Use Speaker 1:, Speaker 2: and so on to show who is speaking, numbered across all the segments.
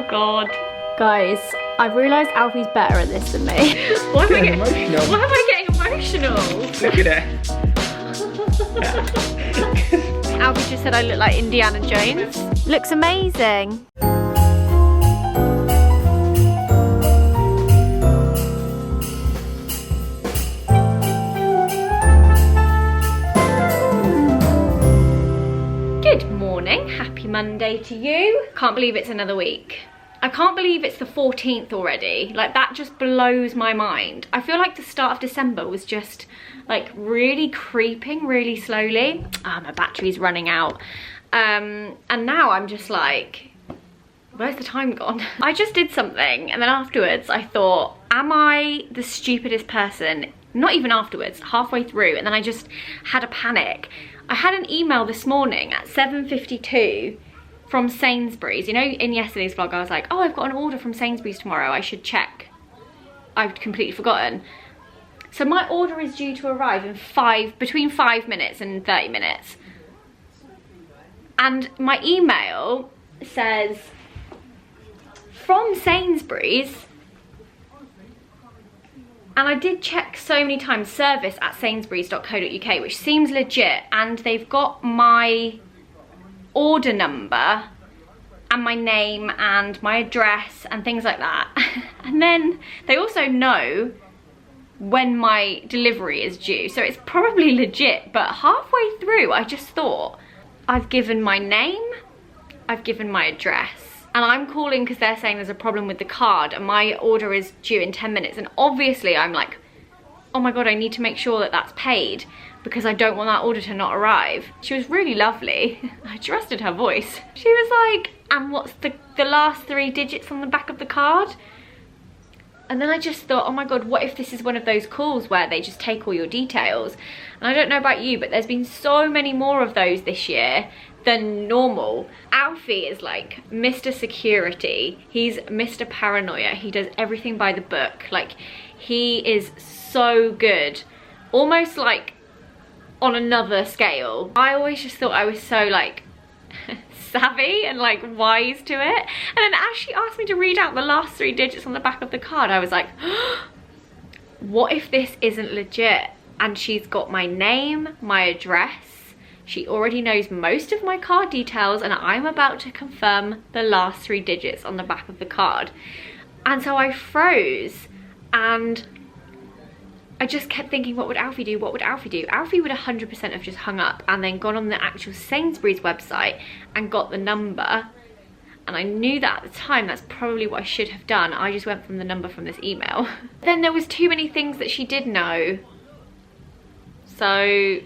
Speaker 1: Oh God.
Speaker 2: Guys, I've realised Alfie's better at this than me.
Speaker 1: Why am I
Speaker 3: Getting emotional.
Speaker 1: Why am I getting emotional?
Speaker 3: Look at it.
Speaker 2: Alfie just said I look like Indiana Jones. Looks amazing.
Speaker 1: Good morning, happy Monday to you. Can't believe it's another week. I can't believe it's the 14th already. Like, that just blows my mind. I feel like the start of December was just like really creeping really slowly. My battery's running out. And now I'm just like, where's the time gone? I just did something and then afterwards I thought, am I the stupidest person? Not even afterwards, halfway through, and then I just had a panic. I had an email this morning at 7:52 from Sainsbury's. You know, in yesterday's vlog I was like, oh, I've got an order from Sainsbury's tomorrow, I should check. I've completely forgotten. So my order is due to arrive in between 5 minutes and 30 minutes. And my email says, from Sainsbury's, and I did check so many times, service at sainsburys.co.uk, which seems legit, and they've got my order number and my name and my address and things like that. And then they also know when my delivery is due, so it's probably legit. But halfway through I just thought, I've given my name, I've given my address, and I'm calling because they're saying there's a problem with the card and my order is due in 10 minutes. And obviously I'm like, oh my God, I need to make sure that that's paid because I don't want that order to not arrive. She was really lovely. I trusted her voice. She was like, and what's the last 3 digits on the back of the card? And then I just thought, oh my God, what if this is one of those calls where they just take all your details? And I don't know about you, but there's been so many more of those this year than normal. Alfie is like Mr. Security. He's Mr. Paranoia. He does everything by the book. Like, he is so good. Almost like on another scale. I always just thought I was so like savvy and like wise to it. And then as she asked me to read out the last 3 digits on the back of the card, I was like, what if this isn't legit? And she's got my name, my address. She already knows most of my card details, and I'm about to confirm the last 3 digits on the back of the card. And so I froze, and I just kept thinking, what would Alfie do? What would Alfie do? Alfie would 100% have just hung up and then gone on the actual Sainsbury's website and got the number. And I knew that at the time, that's probably what I should have done. I just went from the number from this email. Then there was too many things that she did know. So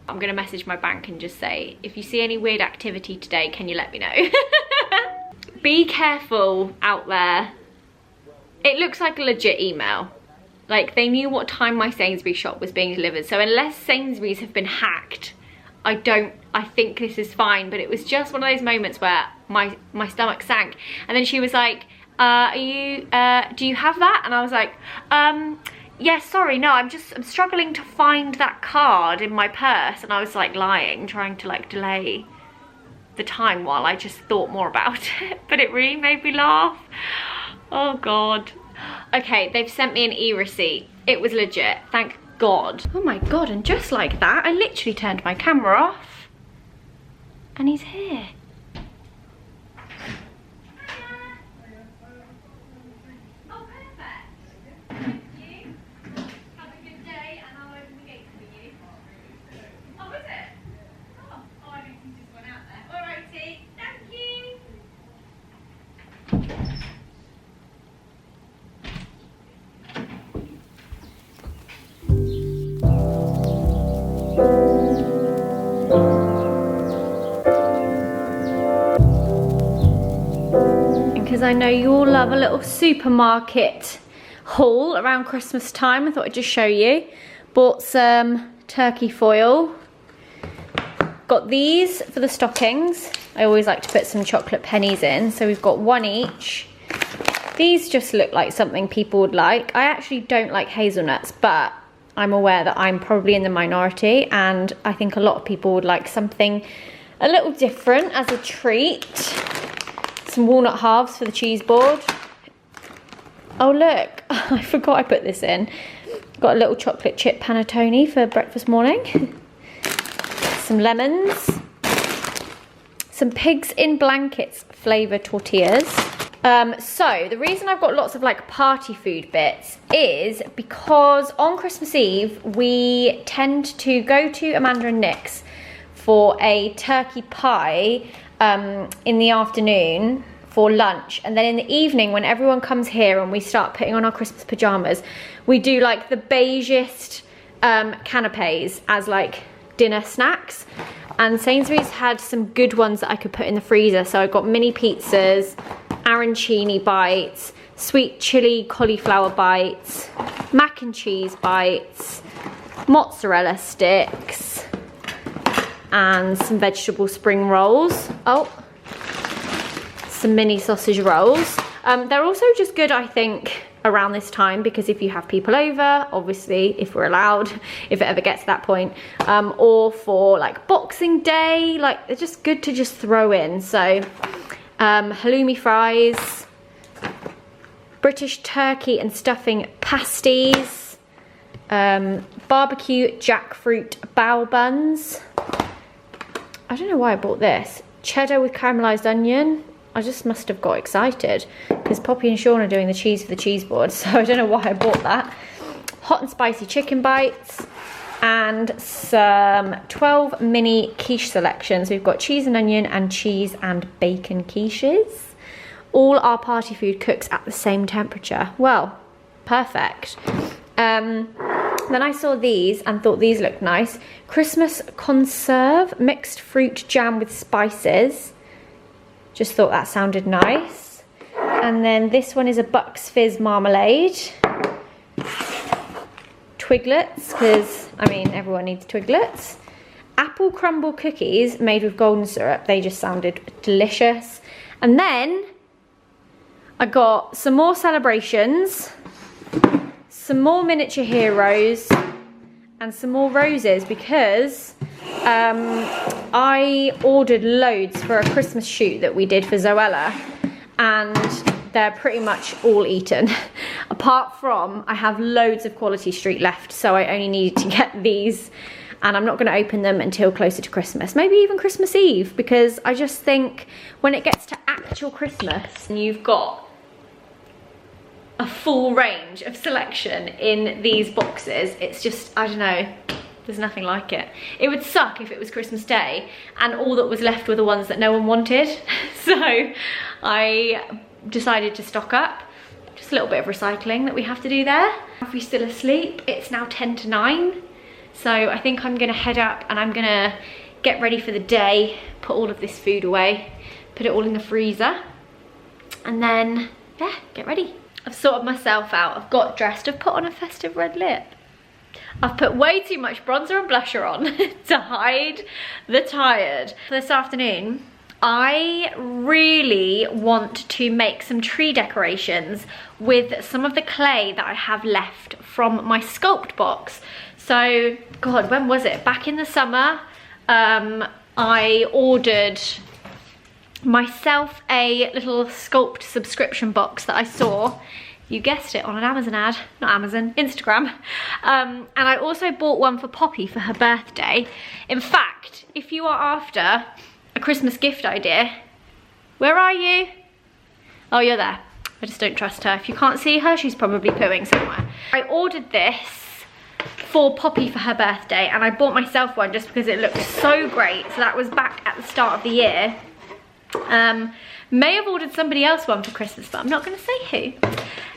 Speaker 1: I'm gonna message my bank and just say, if you see any weird activity today, can you let me know? Be careful out there. It looks like a legit email. Like, they knew what time my Sainsbury's shop was being delivered. So unless Sainsbury's have been hacked, I think this is fine. But it was just one of those moments where my stomach sank. And then she was like, do you have that? And I was like, yes, sorry, no, I'm struggling to find that card in my purse. And I was like lying, trying to like delay the time while I just thought more about it. But it really made me laugh. Oh God. Okay, they've sent me an e-receipt. It was legit, thank God. Oh my God, and just like that, I literally turned my camera off and he's here. Because I know you all love a little supermarket haul around Christmas time, I thought I'd just show you. Bought some turkey foil. Got these for the stockings. I always like to put some chocolate pennies in, so we've got 1 each. These just look like something people would like. I actually don't like hazelnuts, but I'm aware that I'm probably in the minority, and I think a lot of people would like something a little different as a treat. Some walnut halves for the cheese board. Oh look, I forgot I put this in. Got a little chocolate chip panettone for breakfast morning. Some lemons. Some pigs in blankets flavour tortillas. So the reason I've got lots of like party food bits is because on Christmas Eve we tend to go to Amanda and Nick's for a turkey pie in the afternoon for lunch, and then in the evening when everyone comes here and we start putting on our Christmas pyjamas, we do like the beigest canapes as like dinner snacks. And Sainsbury's had some good ones that I could put in the freezer. So I got mini pizzas, arancini bites, sweet chili cauliflower bites, mac and cheese bites, mozzarella sticks, and some vegetable spring rolls. Oh, some mini sausage rolls. They're also just good, I think, around this time, because if you have people over, obviously, if we're allowed, if it ever gets to that point, or for like Boxing Day, like they're just good to just throw in. So halloumi fries, British turkey and stuffing pasties, barbecue jackfruit bao buns. I don't know why I bought this. Cheddar with caramelised onion. I just must have got excited because Poppy and Sean are doing the cheese for the cheese board, so I don't know why I bought that. Hot and spicy chicken bites and some 12 mini quiche selections. We've got cheese and onion and cheese and bacon quiches. All our party food cooks at the same temperature. Well, perfect. Then I saw these and thought these looked nice. Christmas conserve, mixed fruit jam with spices. Just thought that sounded nice. And then this one is a Bucks Fizz marmalade. Twiglets, because, I mean, everyone needs twiglets. Apple crumble cookies made with golden syrup. They just sounded delicious. And then I got some more celebrations, some more miniature heroes, and some more roses because I ordered loads for a Christmas shoot that we did for Zoella, and they're pretty much all eaten. Apart from, I have loads of Quality Street left, so I only needed to get these, and I'm not going to open them until closer to Christmas, maybe even Christmas Eve, because I just think when it gets to actual Christmas and you've got a full range of selection in these boxes, it's just, I don't know, there's nothing like it. It would suck if it was Christmas Day and all that was left were the ones that no one wanted. So I decided to stock up. Just a little bit of recycling that we have to do there. If we're still asleep, it's now 10 to 9. So I think I'm gonna head up and I'm gonna get ready for the day, put all of this food away, put it all in the freezer, and then, yeah, get ready. I've sorted myself out. I've got dressed. I've put on a festive red lip. I've put way too much bronzer and blusher on to hide the tired. This afternoon, I really want to make some tree decorations with some of the clay that I have left from my sculpt box. So, God, when was it? Back in the summer, I ordered myself a little sculpt subscription box that I saw, you guessed it, on an Amazon ad, not Amazon, Instagram. And I also bought one for Poppy for her birthday. In fact, if you are after a Christmas gift idea, where are you? Oh, you're there. I just don't trust her. If you can't see her, she's probably pooing somewhere. I ordered this for Poppy for her birthday, and I bought myself one just because it looked so great. So that was back at the start of the year. May have ordered somebody else one for Christmas, but I'm not going to say who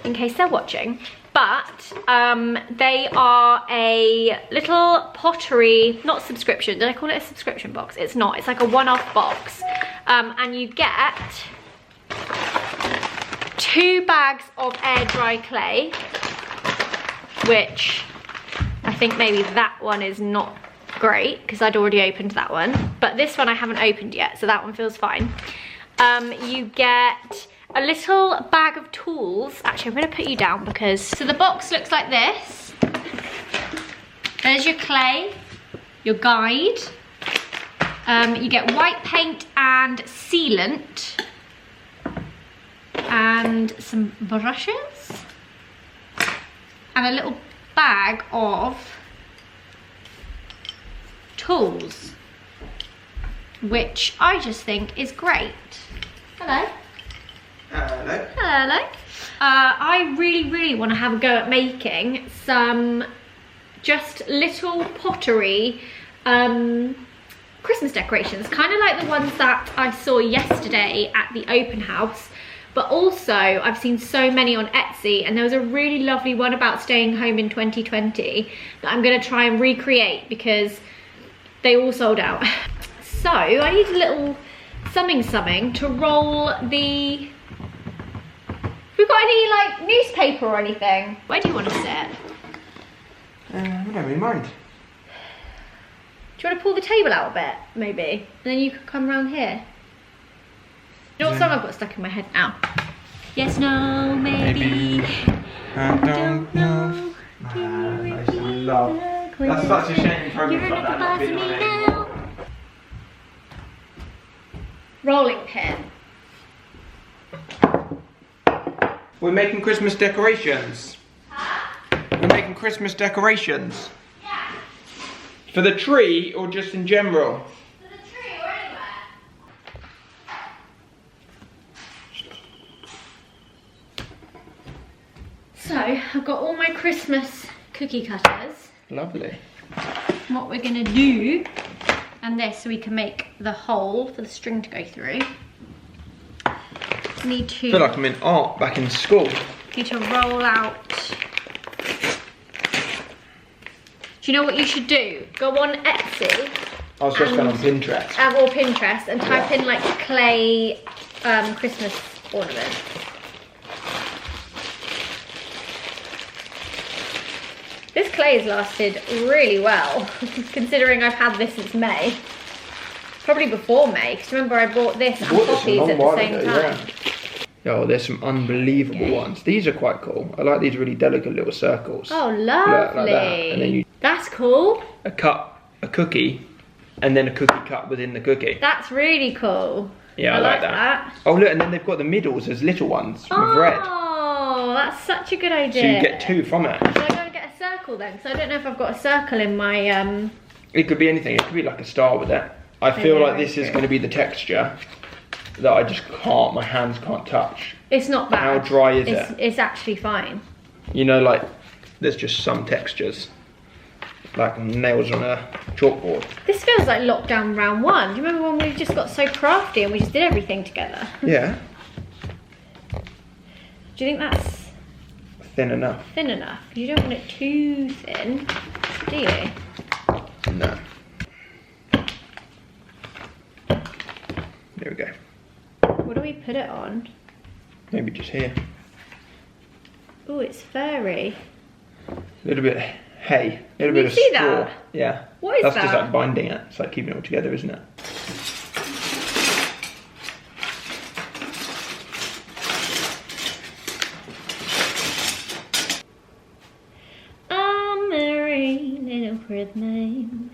Speaker 1: in case they're watching. But they are a little pottery, not subscription, did I call it a subscription box? It's not, it's like a one-off box, and you get 2 bags of air dry clay, which I think maybe that one is not great because I'd already opened that one, but this one I haven't opened yet, so that one feels fine. You get a little bag of tools. Actually, I'm going to put you down because, so the box looks like this. There's your clay, your guide. You get white paint and sealant. and some brushes and a little bag of tools, which I just think is great. Hello.
Speaker 3: Hello.
Speaker 1: Hello. I really want to have a go at making some just little pottery Christmas decorations, kind of like the ones that I saw yesterday at the open house, but also I've seen so many on Etsy, and there was a really lovely one about staying home in 2020 that I'm going to try and recreate because they all sold out. So I need a little something to roll the... We've got any like newspaper or anything? Where do you want to sit?
Speaker 3: I don't really mind.
Speaker 1: Do you want to pull the table out a bit, maybe? And then you could come around here. You know what song I've got stuck in my head now? Yes, no, maybe.
Speaker 3: I don't know. I love. That's such a shame programs like that not being on anymore.
Speaker 1: Rolling pin.
Speaker 3: We're making Christmas decorations.
Speaker 1: Huh?
Speaker 3: We're making Christmas decorations.
Speaker 1: Yeah.
Speaker 3: For the tree or just in general?
Speaker 1: For the tree or anywhere. So, I've got all my Christmas cookie cutters.
Speaker 3: Lovely.
Speaker 1: What we're gonna do, and this so we can make the hole for the string to go through. Need to...
Speaker 3: I feel like I'm in art back in school.
Speaker 1: Need to roll out. Do you know what you should do? Go on Etsy.
Speaker 3: I was just going on Pinterest.
Speaker 1: Or Pinterest and type in like clay Christmas ornament. This clay has lasted really well, considering I've had this since May. Probably before May, because remember I bought this and poppies at the same time.
Speaker 3: Yeah. Oh, there's some unbelievable ones. These are quite cool. I like these really delicate little circles.
Speaker 1: Oh, lovely.
Speaker 3: Like that. And then you...
Speaker 1: That's cool.
Speaker 3: A cookie, and then a cookie cut within the cookie.
Speaker 1: That's really cool.
Speaker 3: Yeah, I like that. Oh, look, and then they've got the middles as little ones with red.
Speaker 1: Oh, that's such a good idea.
Speaker 3: So you get two from it.
Speaker 1: Should I go and get a circle then? Because I don't know if I've got a circle in my...
Speaker 3: It could be anything. It could be like a star with it. I feel like this is going to be the texture that I just can't, my hands can't touch.
Speaker 1: It's not bad.
Speaker 3: How dry is it?
Speaker 1: It's actually fine.
Speaker 3: You know, like, there's just some textures. Like nails on a chalkboard.
Speaker 1: This feels like lockdown round one. Do you remember when we just got so crafty and we just did everything together?
Speaker 3: Yeah.
Speaker 1: Do you think that's...
Speaker 3: Thin enough?
Speaker 1: Thin enough. You don't want it too thin, do you?
Speaker 3: No. There we go.
Speaker 1: What do we put it on?
Speaker 3: Maybe just here.
Speaker 1: Oh, it's furry.
Speaker 3: A little bit of hay. A little bit of
Speaker 1: see
Speaker 3: straw.
Speaker 1: That?
Speaker 3: Yeah.
Speaker 1: What is
Speaker 3: That's
Speaker 1: that?
Speaker 3: just like binding it. It's like keeping it all together, isn't it?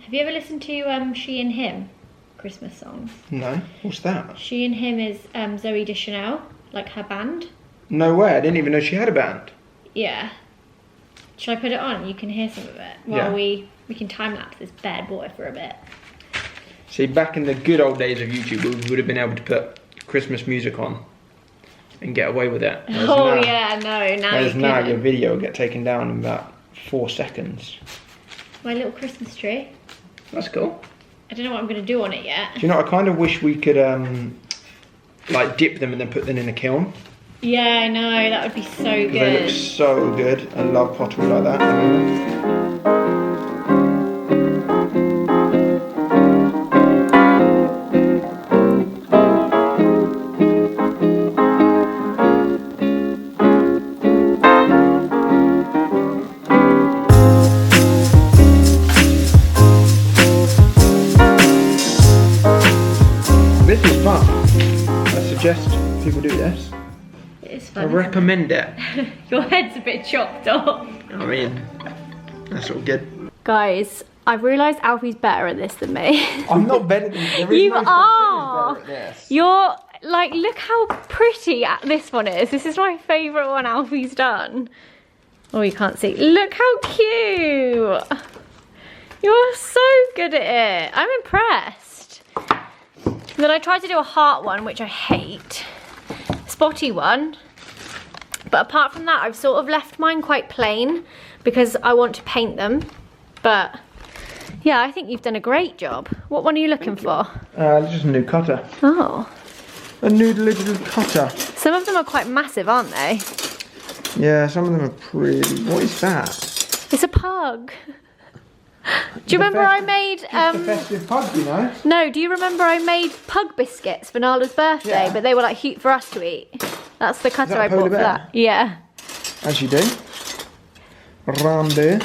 Speaker 1: Have you ever listened to She and Him Christmas songs?
Speaker 3: No. What's that?
Speaker 1: She and Him is Zooey Deschanel, like her band.
Speaker 3: No way. I didn't even know she had a band.
Speaker 1: Yeah. Shall I put it on? You can hear some of it while we can time lapse this bad boy for a bit.
Speaker 3: See, back in the good old days of YouTube, we would have been able to put Christmas music on and get away with it.
Speaker 1: Whereas now
Speaker 3: your video will get taken down in about 4 seconds.
Speaker 1: My little Christmas tree.
Speaker 3: That's cool.
Speaker 1: I don't know what I'm going to do on it yet.
Speaker 3: Do you know, I kind of wish we could like dip them and then put them in a kiln.
Speaker 1: Yeah, I know, that would be so good.
Speaker 3: They look so good. I love pottery like that at the moment. This is fun. I suggest people do this.
Speaker 1: It is fun.
Speaker 3: I recommend it.
Speaker 1: Your head's a bit chopped off.
Speaker 3: I mean, that's all good.
Speaker 2: Guys, I've realised Alfie's better at this than me.
Speaker 3: I'm not better than there is
Speaker 2: You
Speaker 3: no such
Speaker 2: are.
Speaker 3: thing as better at this.
Speaker 2: Like, look how pretty this one is. This is my favourite one Alfie's done. Oh, you can't see. Look how cute. You're so good at it. I'm impressed. Then I tried to do a heart one, which I hate. Spotty one. But apart from that, I've sort of left mine quite plain because I want to paint them. But yeah, I think you've done a great job. What one are you looking for?
Speaker 3: Just a new cutter.
Speaker 2: Oh.
Speaker 3: A new little cutter.
Speaker 2: Some of them are quite massive, aren't they?
Speaker 3: Yeah, some of them are pretty. What is that?
Speaker 2: It's a pug. Do you remember I made...
Speaker 3: a festive pug, you know?
Speaker 2: No, do you remember I made pug biscuits for Nala's birthday?
Speaker 3: Yeah.
Speaker 2: But they were like for us to eat. That's the cutter I bought for that. Yeah.
Speaker 3: As you do. Randy.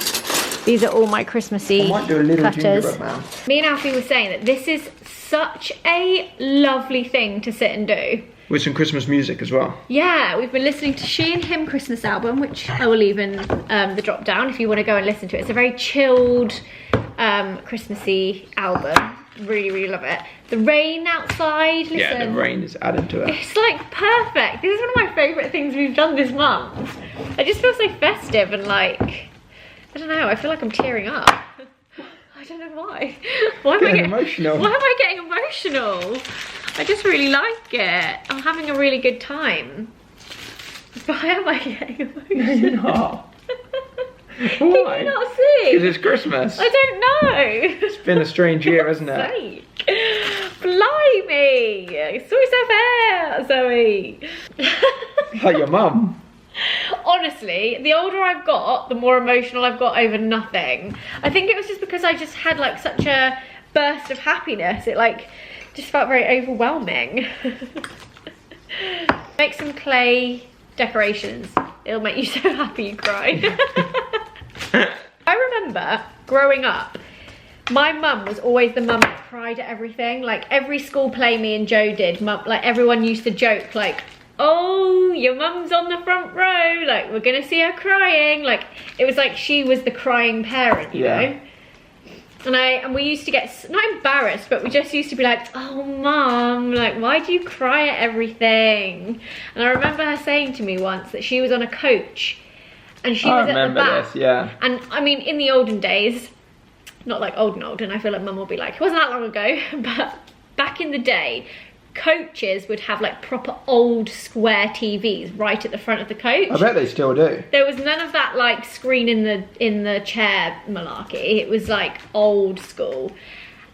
Speaker 2: These are all my Christmassy
Speaker 3: I might do a little
Speaker 2: cutters.
Speaker 3: gingerbread man.
Speaker 1: Me and Alfie were saying that this is such a lovely thing to sit and do.
Speaker 3: With some Christmas music as well.
Speaker 1: Yeah, we've been listening to She and Him Christmas album, which I will leave in the drop down if you want to go and listen to it. It's a very chilled, Christmassy album. Really, really love it. The rain outside, listen.
Speaker 3: Yeah, the rain is added to it.
Speaker 1: It's like perfect. This is one of my favourite things we've done this month. I just feel so festive and like, I don't know, I feel like I'm tearing up. I don't know why. Why am I getting
Speaker 3: emotional?
Speaker 1: Why am I getting emotional? I just really like it. I'm having a really good time. Why am I getting emotional?
Speaker 3: No, you're not.
Speaker 1: Why?
Speaker 3: Why?
Speaker 1: Can you not see?
Speaker 3: Because it's Christmas.
Speaker 1: I don't know.
Speaker 3: It's been a strange year, hasn't it?
Speaker 1: Sake. Blimey. Sort yourself out, Zoe.
Speaker 3: Like your mum.
Speaker 1: Honestly, the older I've got, the more emotional I've got over nothing. I think it was just because I just had like such a burst of happiness. It like just felt very overwhelming. Make some clay decorations. It'll make you so happy you cry. I remember growing up, my mum was always the mum that cried at everything. Like every school play me and Joe did, like everyone used to joke like, oh, your mum's on the front row, like we're gonna see her crying. Like it was like she was the crying parent, you know? And we used to get, not embarrassed, but we just used to be like, oh mum, like why do you cry at everything? And I remember her saying to me once that she was on a coach and she was at the back.
Speaker 3: This, yeah.
Speaker 1: And I mean, in the olden days, not like old and I feel like mum will be like, it wasn't that long ago, but back in the day, coaches would have like proper old square TVs right at the front of the coach.
Speaker 3: I bet they still do.
Speaker 1: There was none of that like screen in the chair malarkey. It was like old school.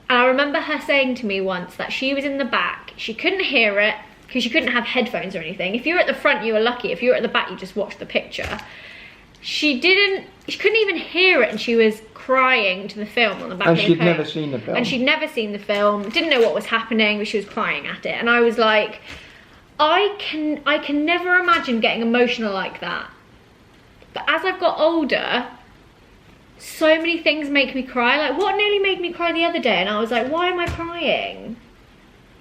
Speaker 1: And I remember her saying to me once that she was in the back, she couldn't hear it because she couldn't have headphones or anything. If you were at the front, you were lucky. If you were at the back, you just watched the picture. She couldn't even hear it, and she was crying to the film on the back of the coach.
Speaker 3: And she'd never seen the film.
Speaker 1: And she'd never seen the film, didn't know what was happening, but she was crying at it. And I was like, I can never imagine getting emotional like that. But as I've got older, so many things make me cry. Like what nearly made me cry the other day, and I was like, why am I crying?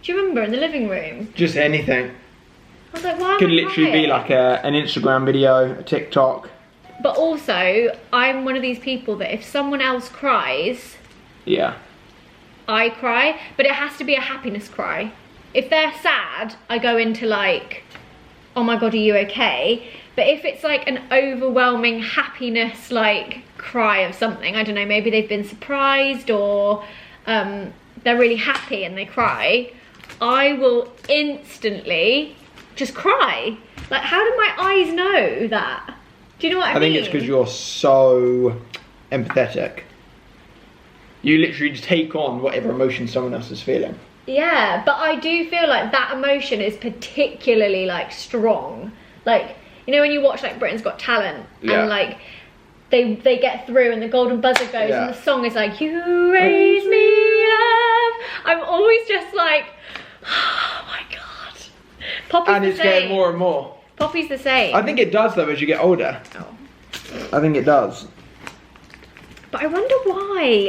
Speaker 1: Do you remember in the living room?
Speaker 3: Just anything.
Speaker 1: I was like, why am I
Speaker 3: Could literally
Speaker 1: crying?
Speaker 3: be like an Instagram video, a TikTok.
Speaker 1: But also, I'm one of these people that if someone else cries,
Speaker 3: Yeah.
Speaker 1: I cry, but it has to be a happiness cry. If they're sad, I go into like, oh my God, are you okay? But if it's like an overwhelming happiness, like cry of something, I don't know, maybe they've been surprised or they're really happy and they cry, I will instantly just cry. Like, how do my eyes know that? Do you know what I mean?
Speaker 3: I think it's because you're so empathetic. You literally just take on whatever emotion someone else is feeling.
Speaker 1: Yeah, but I do feel like that emotion is particularly like strong. Like, you know when you watch like Britain's Got Talent and like they get through and the golden buzzer goes and the song is like, you raise me up. I'm always just like, oh my God. Poppy's
Speaker 3: And it's getting more and more.
Speaker 1: Poppy's the same.
Speaker 3: I think it does though as you get older.
Speaker 1: Oh.
Speaker 3: I think it does.
Speaker 1: But I wonder why.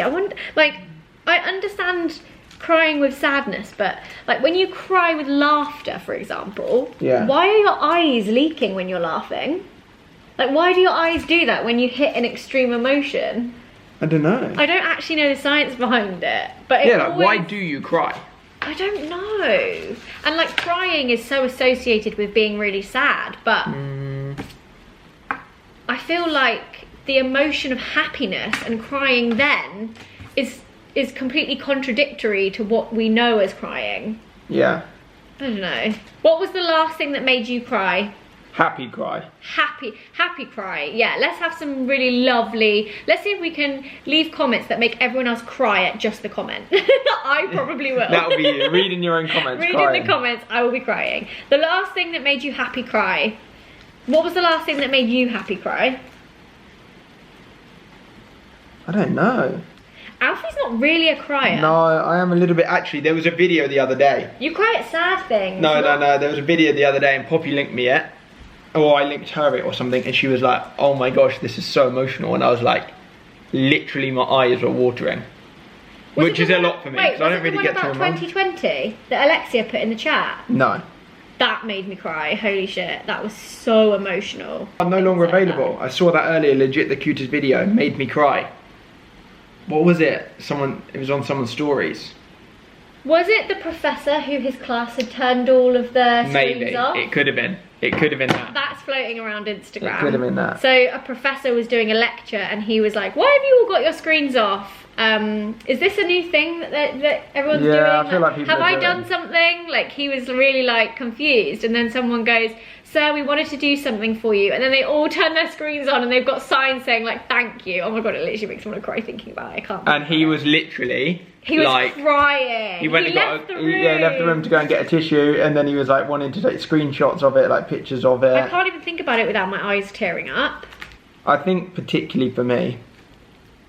Speaker 1: I understand crying with sadness, but like when you cry with laughter, for example, why are your eyes leaking when you're laughing? Like, why do your eyes do that when you hit an extreme emotion?
Speaker 3: I don't know.
Speaker 1: I don't actually know the science behind it, but
Speaker 3: like, why do you cry?
Speaker 2: I don't know. And like crying is so associated with being really sad, but I feel like the emotion of happiness and crying then is completely contradictory to what we know as crying.
Speaker 3: Yeah.
Speaker 2: I don't know. What was the last thing that made you cry?
Speaker 3: Happy cry.
Speaker 2: Happy cry. Yeah, let's have some really lovely, let's see if we can leave comments that make everyone else cry at just the comment. I probably will.
Speaker 3: That'll be you, reading your own comments.
Speaker 2: Reading the comments, I will be crying. The last thing that made you happy cry. What was the last thing that made you happy cry?
Speaker 3: I don't know.
Speaker 2: Alfie's not really a crier.
Speaker 3: No, I am a little bit. Actually, there was a video the other day.
Speaker 2: You cry at sad things.
Speaker 3: No. There was a video the other day and Poppy linked me it. Or I linked her it or something, and she was like, oh my gosh, this is so emotional. And I was like, literally my eyes were watering. Which is a lot for me, because I don't really get to remember.
Speaker 2: 2020 that Alexia put in the chat?
Speaker 3: No.
Speaker 2: That made me cry, holy shit. That was so emotional.
Speaker 3: I'm no longer available. I saw that earlier, legit the cutest video, made me cry. What was it? It was on someone's stories.
Speaker 2: Was it the professor who his class had turned all of the screens off?
Speaker 3: Maybe, it could have been. It could have been that.
Speaker 2: That's floating around Instagram.
Speaker 3: It could have been that.
Speaker 2: So a professor was doing a lecture and he was like, why have you all got your screens off? Is this a new thing that everyone's doing?
Speaker 3: Yeah, I feel like people
Speaker 2: have
Speaker 3: are
Speaker 2: I
Speaker 3: doing.
Speaker 2: done something? Like he was really like confused, and then someone goes, sir, we wanted to do something for you, and then they all turn their screens on and they've got signs saying like thank you. Oh my god, it literally makes me want to cry thinking about it. I can't.
Speaker 3: And he was literally
Speaker 2: like, crying.
Speaker 3: He went and left the room to go and get a tissue, and then he was like wanting to take screenshots of it, like pictures of it.
Speaker 2: I can't even think about it without my eyes tearing up.
Speaker 3: I think particularly for me,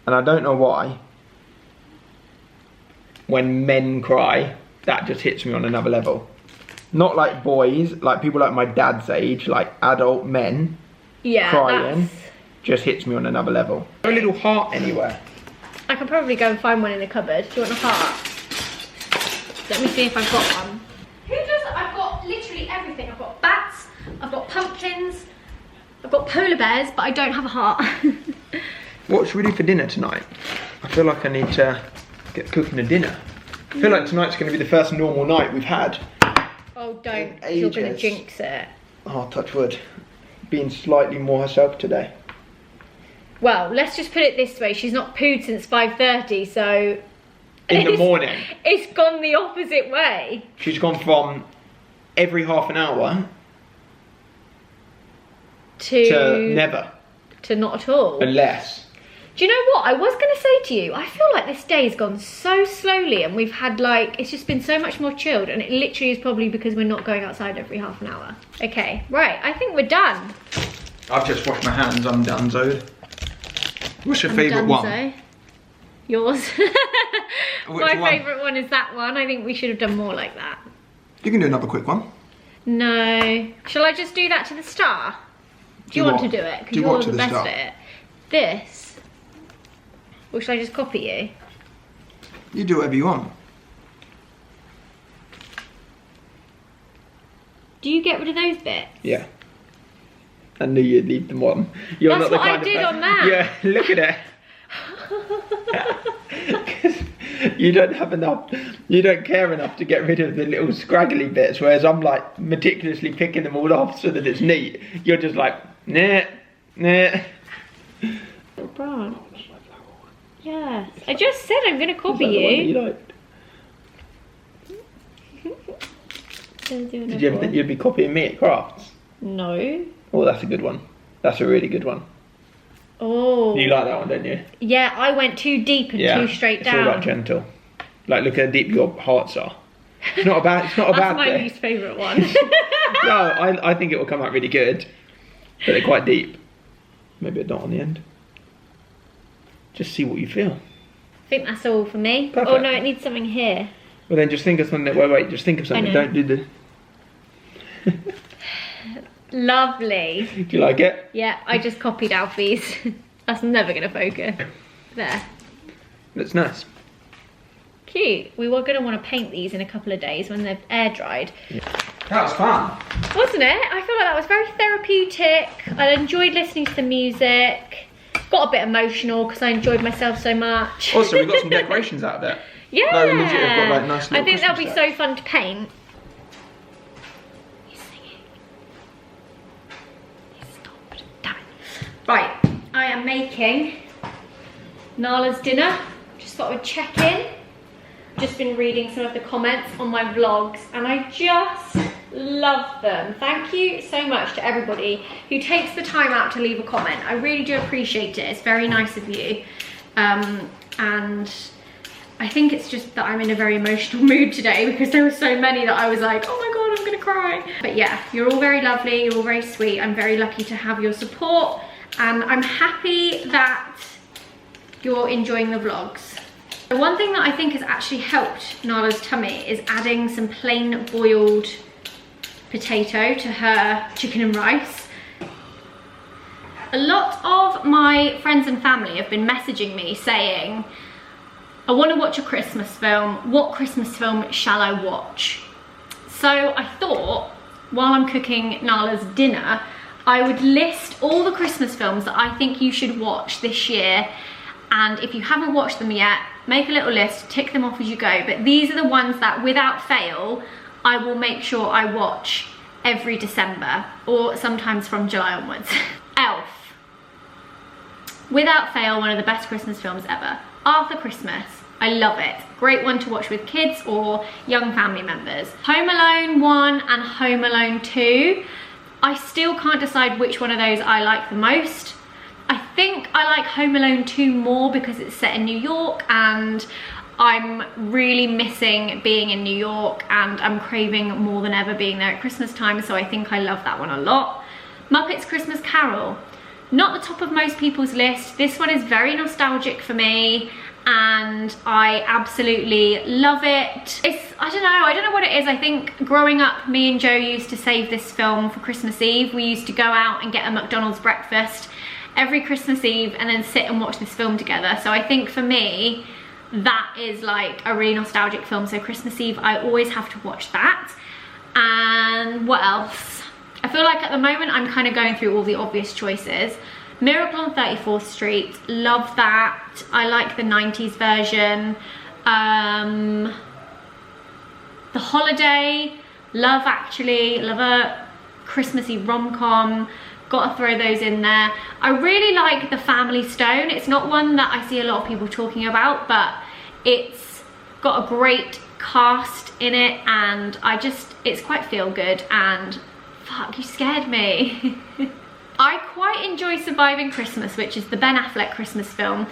Speaker 3: and I don't know why, when men cry, that just hits me on another level. Not like boys, like people like my dad's age, like adult men crying, just hits me on another level. No little heart anywhere.
Speaker 2: I can probably go and find one in the cupboard. Do you want a heart? Let me see if I've got one. Who does? I've got literally everything. I've got bats, I've got pumpkins, I've got polar bears, but I don't have a heart.
Speaker 3: What should we do for dinner tonight? I feel like I need to get cooking a dinner. I feel like tonight's going to be the first normal night we've had.
Speaker 2: Oh, don't. You're going to jinx it.
Speaker 3: Oh, touch wood. Being slightly more herself today.
Speaker 2: Well, let's just put it this way. She's not pooed since 5:30, so...
Speaker 3: In the morning.
Speaker 2: It's gone the opposite way.
Speaker 3: She's gone from every half an hour to never.
Speaker 2: To not at all.
Speaker 3: Unless.
Speaker 2: Do you know what? I was going to say to you, I feel like this day has gone so slowly and we've had like, it's just been so much more chilled, and it literally is probably because we're not going outside every half an hour. Okay, right, I think we're done.
Speaker 3: I've just washed my hands, I'm donezoed. What's your favourite one?
Speaker 2: Yours. My
Speaker 3: one?
Speaker 2: favourite one is that one. I think we should have done more like that.
Speaker 3: You can do another quick one.
Speaker 2: No. Shall I just do that to the star? Do you want to do it? Because you're the best at it. This? Or should I just copy you?
Speaker 3: You do whatever you want.
Speaker 2: Do you get rid of those bits?
Speaker 3: Yeah. I knew you'd leave them on. You're
Speaker 2: That's
Speaker 3: not the
Speaker 2: what
Speaker 3: kind
Speaker 2: I
Speaker 3: of
Speaker 2: did on that.
Speaker 3: Yeah, look at it. You don't have enough, you don't care enough to get rid of the little scraggly bits, whereas I'm like meticulously picking them all off so that it's neat. You're just like, nah.
Speaker 2: Little branch. Yes. I just said I'm going to copy you.
Speaker 3: Did you ever think you'd be copying me at crafts?
Speaker 2: No.
Speaker 3: Oh, that's a good one. That's a really good one.
Speaker 2: Oh.
Speaker 3: You like that one, don't you?
Speaker 2: Yeah, I went too deep and too straight down.
Speaker 3: It's all like gentle. Like look how deep your hearts are. It's not a bad. It's not a bad thing.
Speaker 2: That's my least favourite one.
Speaker 3: No, I think it will come out really good, but they're quite deep. Maybe a dot on the end. Just see what you feel.
Speaker 2: I think that's all for me.
Speaker 3: Perfect.
Speaker 2: Oh no, it needs something here.
Speaker 3: Well then, just think of something. Wait. Just think of something. Don't do the.
Speaker 2: Lovely.
Speaker 3: Do you like it?
Speaker 2: Yeah, I just copied Alfie's. That's never going to focus. There.
Speaker 3: Looks nice.
Speaker 2: Cute. We were going to want to paint these in a couple of days when they're air dried.
Speaker 3: Yeah. That was fun.
Speaker 2: Wasn't it? I feel like that was very therapeutic. I enjoyed listening to the music. Got a bit emotional because I enjoyed myself so much.
Speaker 3: Also, we got some decorations out of it.
Speaker 1: Yeah.
Speaker 3: No, legit, I've got like nice little
Speaker 1: I think that'll be
Speaker 3: Christmas
Speaker 1: so fun to paint. He's singing. He stopped. Damn it. Right, I am making Nala's dinner. Just thought I would check in. Just been reading some of the comments on my vlogs and I just love them. Thank you so much to everybody who takes the time out to leave a comment. I really do appreciate it. It's very nice of you. And I think it's just that I'm in a very emotional mood today because there were so many that I was like, oh my God, I'm gonna cry. But yeah, you're all very lovely, you're all very sweet. I'm very lucky to have your support and I'm happy that you're enjoying the vlogs. The one thing that I think has actually helped Nala's tummy is adding some plain boiled potato to her chicken and rice. A lot of my friends and family have been messaging me saying, I want to watch a Christmas film. What Christmas film shall I watch? So I thought, while I'm cooking Nala's dinner, I would list all the Christmas films that I think you should watch this year. And if you haven't watched them yet, make a little list, tick them off as you go. But these are the ones that, without fail, I will make sure I watch every December, or sometimes from July onwards. Elf. Without fail, one of the best Christmas films ever. Arthur Christmas. I love it. Great one to watch with kids or young family members. Home Alone 1 and Home Alone 2. I still can't decide which one of those I like the most. I think I like Home Alone 2 more because it's set in New York and I'm really missing being in New York and I'm craving more than ever being there at Christmas time, so I think I love that one a lot. Muppets Christmas Carol. Not the top of most people's list. This one is very nostalgic for me and I absolutely love it. I don't know what it is. I think growing up, me and Joe used to save this film for Christmas Eve. We used to go out and get a McDonald's breakfast every Christmas Eve and then sit and watch this film together. So I think for me, that is like a really nostalgic film. So Christmas Eve, I always have to watch that. And what else? I feel like at the moment, I'm kind of going through all the obvious choices. Miracle on 34th Street, love that. I like the 90s version. The Holiday, love Actually, love a Christmassy rom-com. Gotta throw those in there. I really like The Family Stone. It's not one that I see a lot of people talking about, but it's got a great cast in it and it's quite feel good and fuck, you scared me. I quite enjoy Surviving Christmas, which is the Ben Affleck Christmas film.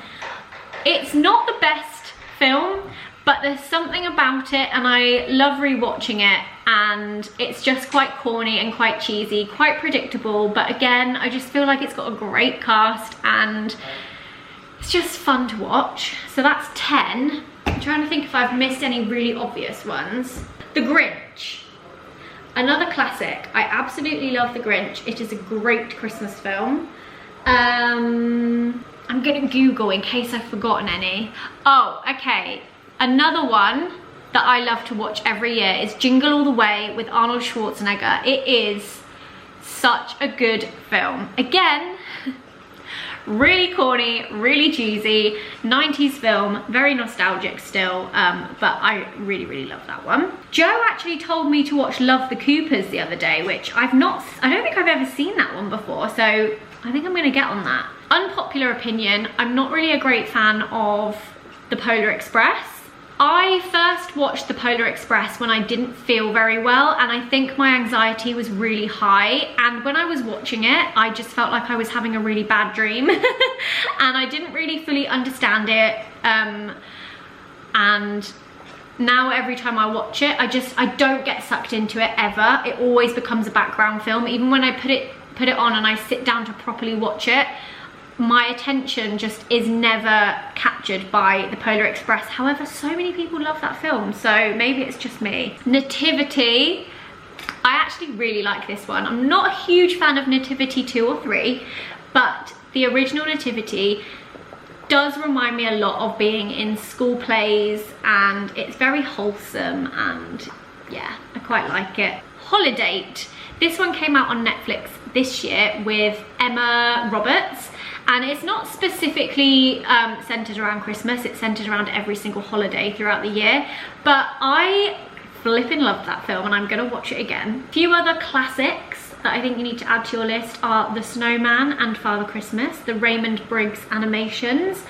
Speaker 1: It's not the best film, but there's something about it and I love rewatching it and it's just quite corny and quite cheesy, quite predictable, but again, I just feel like it's got a great cast and it's just fun to watch. So that's 10. I'm trying to think if I've missed any really obvious ones. The Grinch. Another classic. I absolutely love The Grinch. It is a great Christmas film. I'm gonna Google in case I've forgotten any. Oh, okay. Another one that I love to watch every year is Jingle All the Way with Arnold Schwarzenegger. It is such a good film. Again, really corny, really cheesy, 90s film, very nostalgic still, but I really, really love that one. Joe actually told me to watch Love the Coopers the other day, which I don't think I've ever seen that one before, so I think I'm gonna get on that. Unpopular opinion, I'm not really a great fan of The Polar Express. I first watched The Polar Express when I didn't feel very well and I think my anxiety was really high, and when I was watching it I just felt like I was having a really bad dream and I didn't really fully understand it, and now every time I watch it I don't get sucked into it ever. It always becomes a background film. Even when I put it on and I sit down to properly watch it, my attention just is never captured by The Polar Express. However, so many people love that film, so maybe it's just me. Nativity. I actually really like this one. I'm not a huge fan of Nativity 2 or 3, but the original Nativity does remind me a lot of being in school plays and it's very wholesome and yeah, I quite like it. Holiday. This one came out on Netflix this year with Emma Roberts, and it's not specifically centered around Christmas, it's centered around every single holiday throughout the year, but I flipping loved that film and I'm gonna watch it again. A few other classics that I think you need to add to your list are The Snowman and Father Christmas, the Raymond Briggs animations.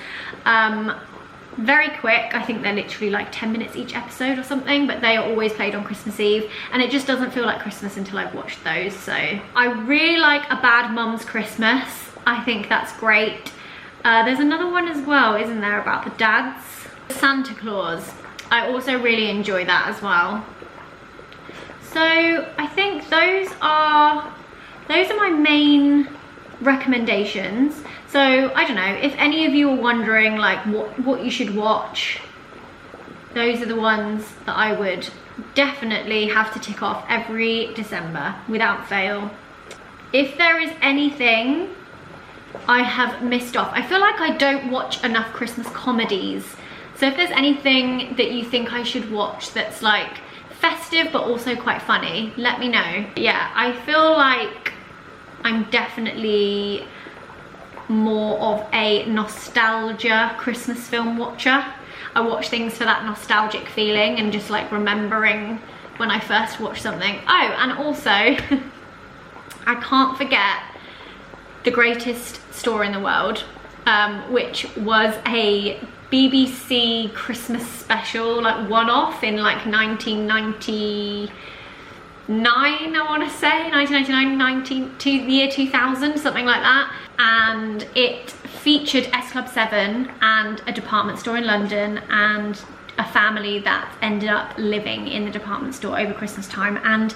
Speaker 1: Very quick, I think they're literally like 10 minutes each episode or something, but they are always played on Christmas Eve and it just doesn't feel like Christmas until I've watched those. So I really like A Bad Mum's Christmas. I think that's great. There's another one as well, isn't there, about the dads? Santa Claus. I also really enjoy that as well. So I think those are my main recommendations. So I don't know, if any of you are wondering like what you should watch, those are the ones that I would definitely have to tick off every December without fail. If there is anything I have missed off, I feel like I don't watch enough Christmas comedies. So if there's anything that you think I should watch that's like festive but also quite funny, let me know. Yeah, I feel like I'm definitely more of a nostalgia Christmas film watcher. I watch things for that nostalgic feeling and just like remembering when I first watched something. Oh, and also I can't forget The Greatest Store in the World, which was a BBC Christmas special, like one-off in like 1999, I want to say, 1999, the year 2000, something like that. And it featured S Club 7 and a department store in London and a family that ended up living in the department store over Christmas time. And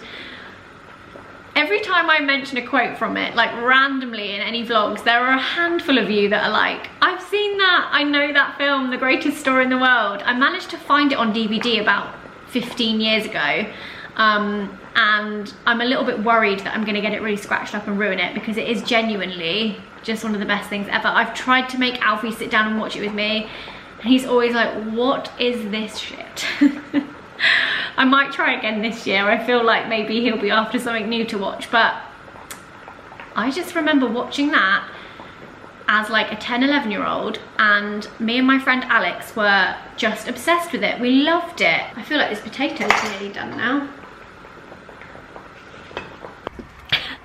Speaker 1: every time I mention a quote from it, like randomly in any vlogs, there are a handful of you that are like, I've seen that, I know that film, The Greatest Store in the World. I managed to find it on DVD about 15 years ago. And I'm a little bit worried that I'm gonna get it really scratched up and ruin it, because it is genuinely just one of the best things ever. I've tried to make Alfie sit down and watch it with me, and he's always like, what is this shit? I might try again this year. I feel like maybe he'll be after something new to watch, but I just remember watching that as like a 10-11-year-old, and me and my friend Alex were just obsessed with it. We loved it. I feel like this potato's nearly done now.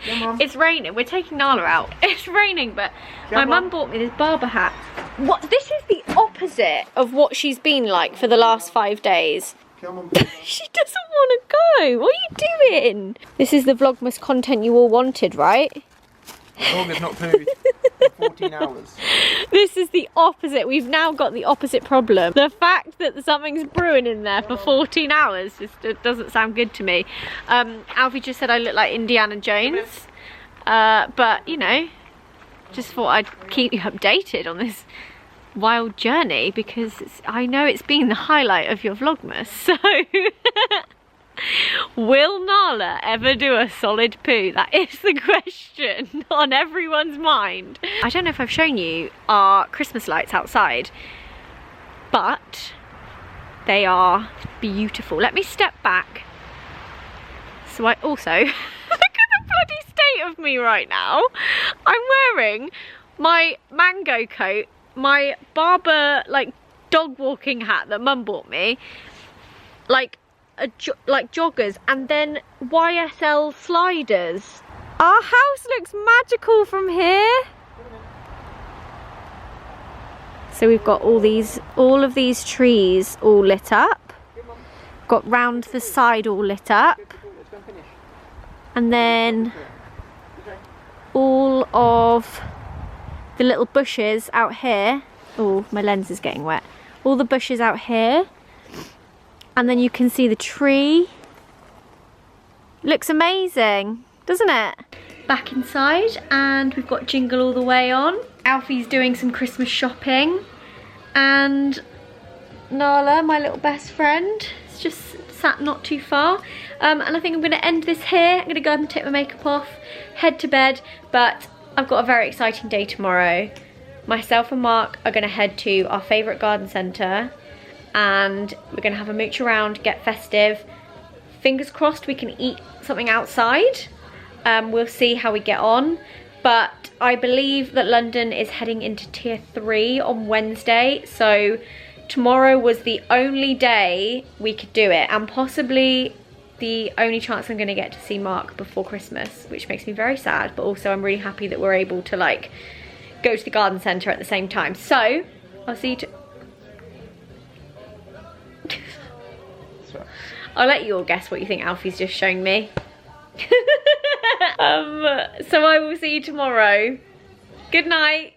Speaker 3: Yeah,
Speaker 2: It's raining. We're taking Nala out. It's raining, but my mum bought me this Barber hat. What? This is the opposite of what she's been like for the last 5 days. She doesn't want to go. What are you doing? This is the Vlogmas content you all wanted, right?
Speaker 3: The dog has not pooed in 14 hours.
Speaker 2: This is the opposite. We've now got the opposite problem. The fact that something's brewing in there for 14 hours just it doesn't sound good to me. Alfie just said I look like Indiana Jones. But, you know, just thought I'd keep you updated on this wild journey, because I know it's been the highlight of your Vlogmas. So will Nala ever do a solid poo? That is the question on everyone's mind. I don't know if I've shown you our Christmas lights outside, but they are beautiful. Let me step back. So I also look at the bloody state of me right now. I'm wearing my mango coat, my Barber like dog walking hat that Mum bought me, like joggers, and then YSL sliders. Our house looks magical from here. So we've got all of these trees all lit up. Got round the side all lit up. And then all of the little bushes out here. Oh, my lens is getting wet. All the bushes out here. And then you can see the tree. Looks amazing, doesn't it? Back inside, and we've got Jingle All the Way on. Alfie's doing some Christmas shopping. And Nala, my little best friend, is just sat not too far. And I think I'm going to end this here. I'm going to go and take my makeup off, head to bed. But I've got a very exciting day tomorrow. Myself and Mark are going to head to our favourite garden centre, and we're going to have a mooch around, get festive, fingers crossed we can eat something outside. We'll see how we get on. But I believe that London is heading into tier 3 on Wednesday. So tomorrow was the only day we could do it, and possibly the only chance I'm going to get to see Mark before Christmas, which makes me very sad, but also I'm really happy that we're able to like go to the garden centre at the same time. So I'll see you I'll let you all guess what you think Alfie's just shown me. So I will see you tomorrow. Good night.